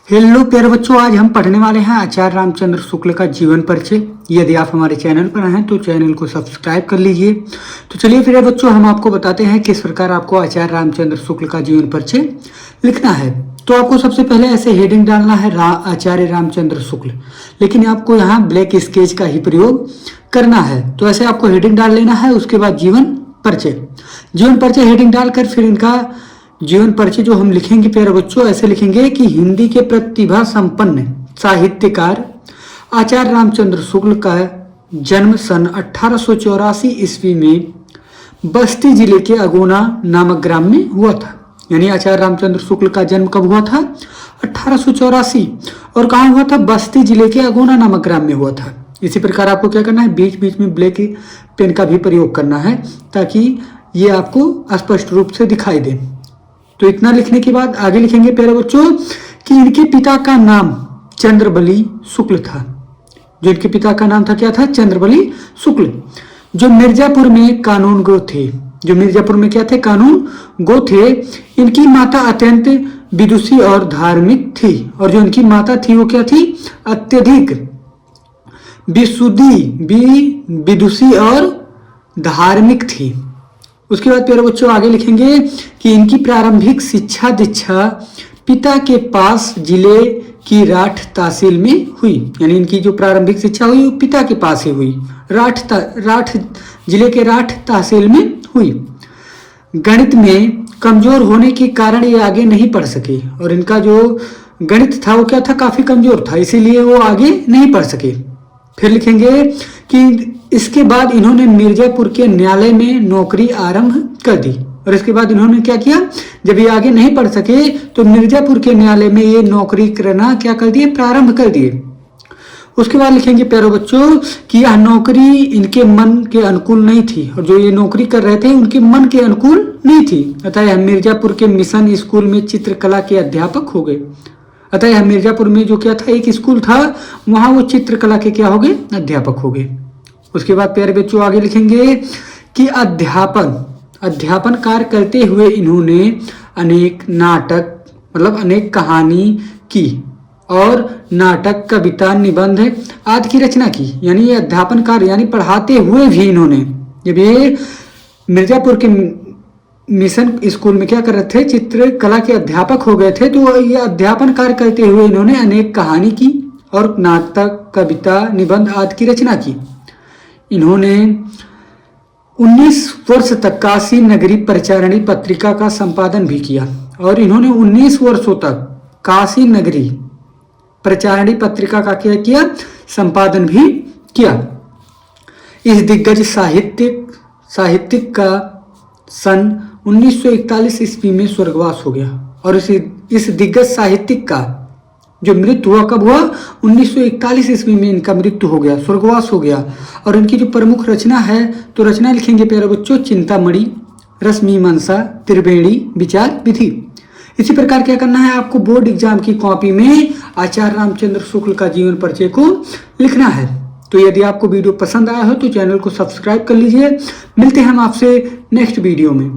Hello प्यारे बच्चों, आज हम पढ़ने वाले हैं आचार्य रामचंद्र शुक्ल का जीवन परिचय। यदि आप हमारे चैनल पर हैं तो चैनल को सब्सक्राइब कर लीजिए। तो चलिए फिर बच्चों, हम आपको बताते हैं किस प्रकार आपको आचार्य रामचंद्र शुक्ल का जीवन परिचय लिखना है। तो आपको सबसे पहले ऐसे हेडिंग डालना है आचार्य रामचंद्र शुक्ल, लेकिन आपको यहाँ ब्लैक स्केच का ही प्रयोग करना है। तो ऐसे आपको हेडिंग डाल लेना है। उसके बाद जीवन परिचय हेडिंग डालकर फिर इनका जीवन परिचय जो हम लिखेंगे प्यारे बच्चों, ऐसे लिखेंगे कि हिंदी के प्रतिभा संपन्न साहित्यकार आचार्य रामचंद्र शुक्ल का जन्म सन 1884 ईस्वी में बस्ती जिले के अगोना नामक ग्राम में हुआ था। यानी आचार्य रामचंद्र शुक्ल का जन्म कब हुआ था? 1884। और कहाँ हुआ था? बस्ती जिले के अगोना नामक ग्राम में हुआ था। इसी प्रकार आपको क्या करना है, बीच बीच में ब्लैक पेन का भी प्रयोग करना है ताकि ये आपको स्पष्ट रूप से दिखाई दे। तो इतना लिखने के बाद आगे लिखेंगे प्यारे बच्चों कि इनके पिता का नाम चंद्रबली शुक्ल था। जो इनके पिता का नाम था, क्या था? चंद्रबली शुक्ल, जो मिर्जापुर में कानून गो थे। जो मिर्जापुर में क्या थे? कानून गो थे। इनकी माता अत्यंत विदुषी और धार्मिक थी। और जो इनकी माता थी वो क्या थी? अत्यधिक विदुषी और धार्मिक थी। उसके बाद प्यारे बच्चों आगे लिखेंगे कि इनकी प्रारंभिक शिक्षा दीक्षा पिता के पास जिले की राठ तहसील में हुई। यानी इनकी जो प्रारंभिक शिक्षा हुई वो पिता के पास ही हुई, राठ जिले के राठ तहसील में हुई। गणित में कमजोर होने के कारण ये आगे नहीं पढ़ सके। और इनका जो गणित था वो क्या था? काफी कमजोर था, इसीलिए वो आगे नहीं पढ़ सके। फिर लिखेंगे कि इसके बाद इन्होंने मिर्जापुर के न्यायालय में नौकरी आरंभ कर दी। और इसके बाद इन्होंने क्या किया? जब ये आगे नहीं पढ़ सके तो मिर्जापुर के न्यायालय में ये नौकरी करना क्या कर दिए? प्रारंभ कर दिए। उसके बाद लिखेंगे प्यारे बच्चों कि यह नौकरी इनके मन के अनुकूल नहीं थी। और जो ये नौकरी कर रहे थे उनके मन के अनुकूल नहीं थी। अतः यह मिर्जापुर के मिशन स्कूल में चित्रकला के अध्यापक हो गए। अतः यह मिर्जापुर में जो क्या था, एक स्कूल था, वहां वो चित्रकला के क्या हो गए? अध्यापक हो गए। उसके बाद प्यारे बच्चों आगे लिखेंगे कि अध्यापन कार्य करते हुए इन्होंने अनेक नाटक अनेक कहानी की और नाटक, कविता, निबंध आदि की रचना की। यानी ये अध्यापन कार्य यानी पढ़ाते हुए भी इन्होंने, जब ये मिर्जापुर के मिशन स्कूल में क्या कर रहे थे, चित्रकला के अध्यापक हो गए थे, तो ये अध्यापन कार्य करते हुए इन्होंने अनेक कहानी की और नाटक, कविता, निबंध आदि की रचना की। इन्होंने 19 वर्ष तक काशी नगरी प्रचारणी पत्रिका का संपादन भी किया। और इन्होंने 19 वर्षों तक काशी नगरी प्रचारणी पत्रिका का क्या किया? संपादन भी किया। इस दिग्गज साहित्यिक का सन 1941 ईस्वी में स्वर्गवास हो गया। और इस दिग्गज साहित्यिक का जो मृत्यु हुआ, कब हुआ? 1941 ईस्वी में इनका मृत्यु हो गया, स्वर्गवास हो गया। और इनकी जो प्रमुख रचना है, तो रचना लिखेंगे प्यारे बच्चों चिंतामणि, रश्मिमंसा, त्रिवेणी, विचार विधि। इसी प्रकार क्या करना है आपको? बोर्ड एग्जाम की कॉपी में आचार्य रामचंद्र शुक्ल का जीवन परिचय को लिखना है। तो यदि आपको वीडियो पसंद आया हो तो चैनल को सब्सक्राइब कर लीजिए। मिलते हैं हम आपसे नेक्स्ट वीडियो में।